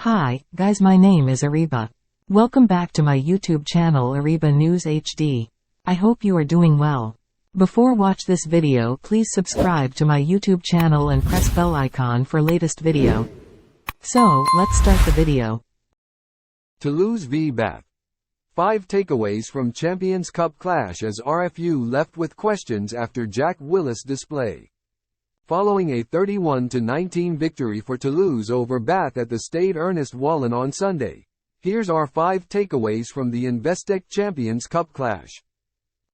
Hi, guys, my name is Ariba. Welcome back to my YouTube channel Ariba News HD. I hope you are doing well. Before watch this video, please subscribe to my YouTube channel and press bell icon for latest video. So, let's start the video. Toulouse v Bath. 5 takeaways from Champions Cup clash as RFU left with questions after Jack Willis display. Following a 31-19 victory for Toulouse over Bath at the Stade Ernest Wallin on Sunday, here's our 5 takeaways from the Investec Champions Cup clash.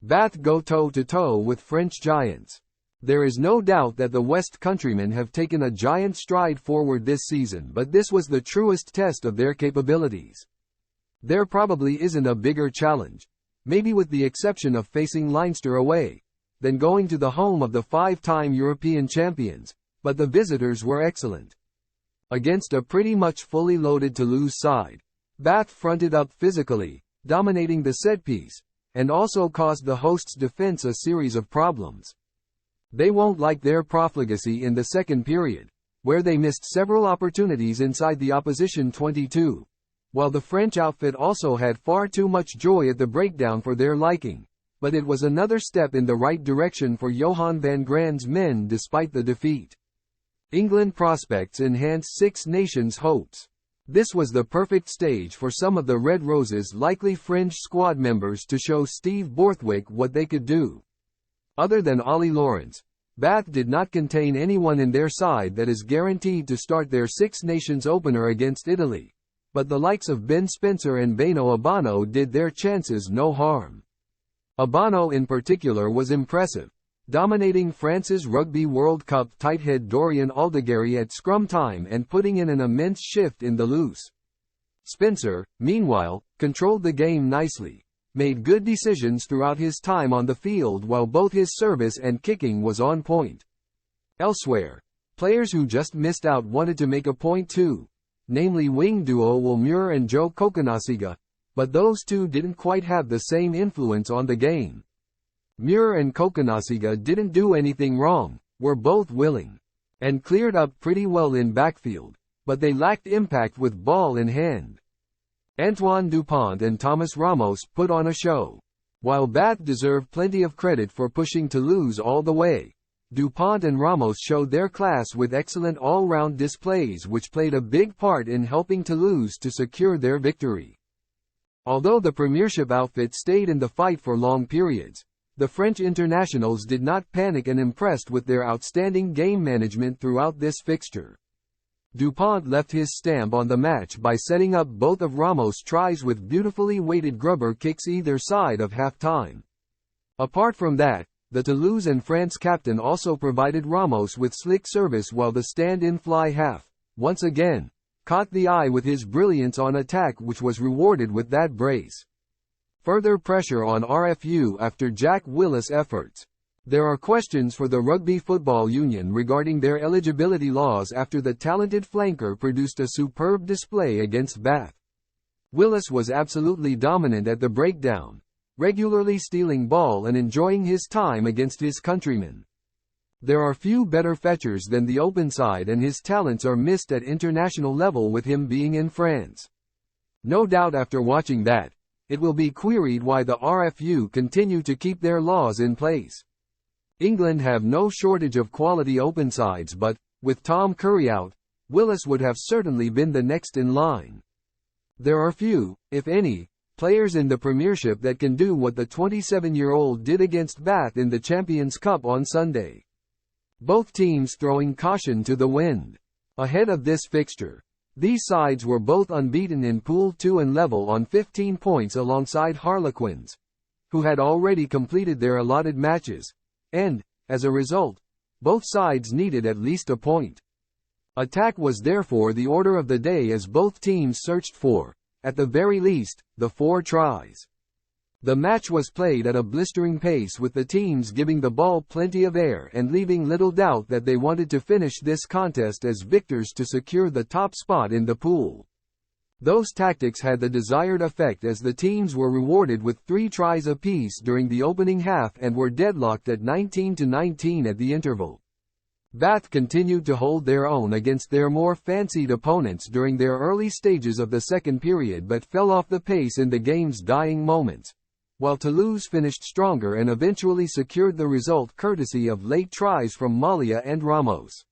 Bath go toe-to-toe with French giants. There is no doubt that the West Countrymen have taken a giant stride forward this season, but this was the truest test of their capabilities. There probably isn't a bigger challenge, maybe with the exception of facing Leinster away, than going to the home of the 5-time European champions, but the visitors were excellent. Against a pretty much fully loaded Toulouse side, Bath fronted up physically, dominating the set piece, and also caused the hosts' defense a series of problems. They won't like their profligacy in the second period, where they missed several opportunities inside the opposition 22, while the French outfit also had far too much joy at the breakdown for their liking. But it was another step in the right direction for Johan van Grand's men despite the defeat. England prospects enhance Six Nations hopes. This was the perfect stage for some of the Red Roses' likely fringe squad members to show Steve Borthwick what they could do. Other than Ollie Lawrence, Bath did not contain anyone in their side that is guaranteed to start their Six Nations opener against Italy, but the likes of Ben Spencer and Beno Abano did their chances no harm. Abano in particular was impressive, dominating France's Rugby World Cup tighthead Dorian Aldegheri at scrum time and putting in an immense shift in the loose. Spencer, meanwhile, controlled the game nicely, made good decisions throughout his time on the field while both his service and kicking was on point. Elsewhere, players who just missed out wanted to make a point too, namely wing duo Will Muir and Joe Kokonasiga, but those two didn't quite have the same influence on the game. Muir and Kokonasiga didn't do anything wrong, were both willing, and cleared up pretty well in backfield, but they lacked impact with ball in hand. Antoine Dupont and Thomas Ramos put on a show. While Bath deserved plenty of credit for pushing Toulouse all the way, Dupont and Ramos showed their class with excellent all-round displays which played a big part in helping Toulouse to secure their victory. Although the Premiership outfit stayed in the fight for long periods, the French internationals did not panic and impressed with their outstanding game management throughout this fixture. Dupont left his stamp on the match by setting up both of Ramos' tries with beautifully weighted grubber kicks either side of half-time. Apart from that, the Toulouse and France captain also provided Ramos with slick service while the stand-in fly half, once again, caught the eye with his brilliance on attack which was rewarded with that brace. Further pressure on RFU after Jack Willis' efforts. There are questions for the Rugby Football Union regarding their eligibility laws after the talented flanker produced a superb display against Bath. Willis was absolutely dominant at the breakdown, regularly stealing ball and enjoying his time against his countrymen. There are few better fetchers than the open side and his talents are missed at international level with him being in France. No doubt after watching that, it will be queried why the RFU continue to keep their laws in place. England have no shortage of quality open sides but, with Tom Curry out, Willis would have certainly been the next in line. There are few, if any, players in the Premiership that can do what the 27-year-old did against Bath in the Champions Cup on Sunday. Both teams throwing caution to the wind. Ahead of this fixture, these sides were both unbeaten in Pool 2 and level on 15 points alongside Harlequins, who had already completed their allotted matches, and, as a result, both sides needed at least a point. Attack was therefore the order of the day as both teams searched for, at the very least, the 4 tries. The match was played at a blistering pace with the teams giving the ball plenty of air and leaving little doubt that they wanted to finish this contest as victors to secure the top spot in the pool. Those tactics had the desired effect as the teams were rewarded with 3 tries apiece during the opening half and were deadlocked at 19-19 at the interval. Bath continued to hold their own against their more fancied opponents during their early stages of the second period but fell off the pace in the game's dying moments, while Toulouse finished stronger and eventually secured the result courtesy of late tries from Malia and Ramos.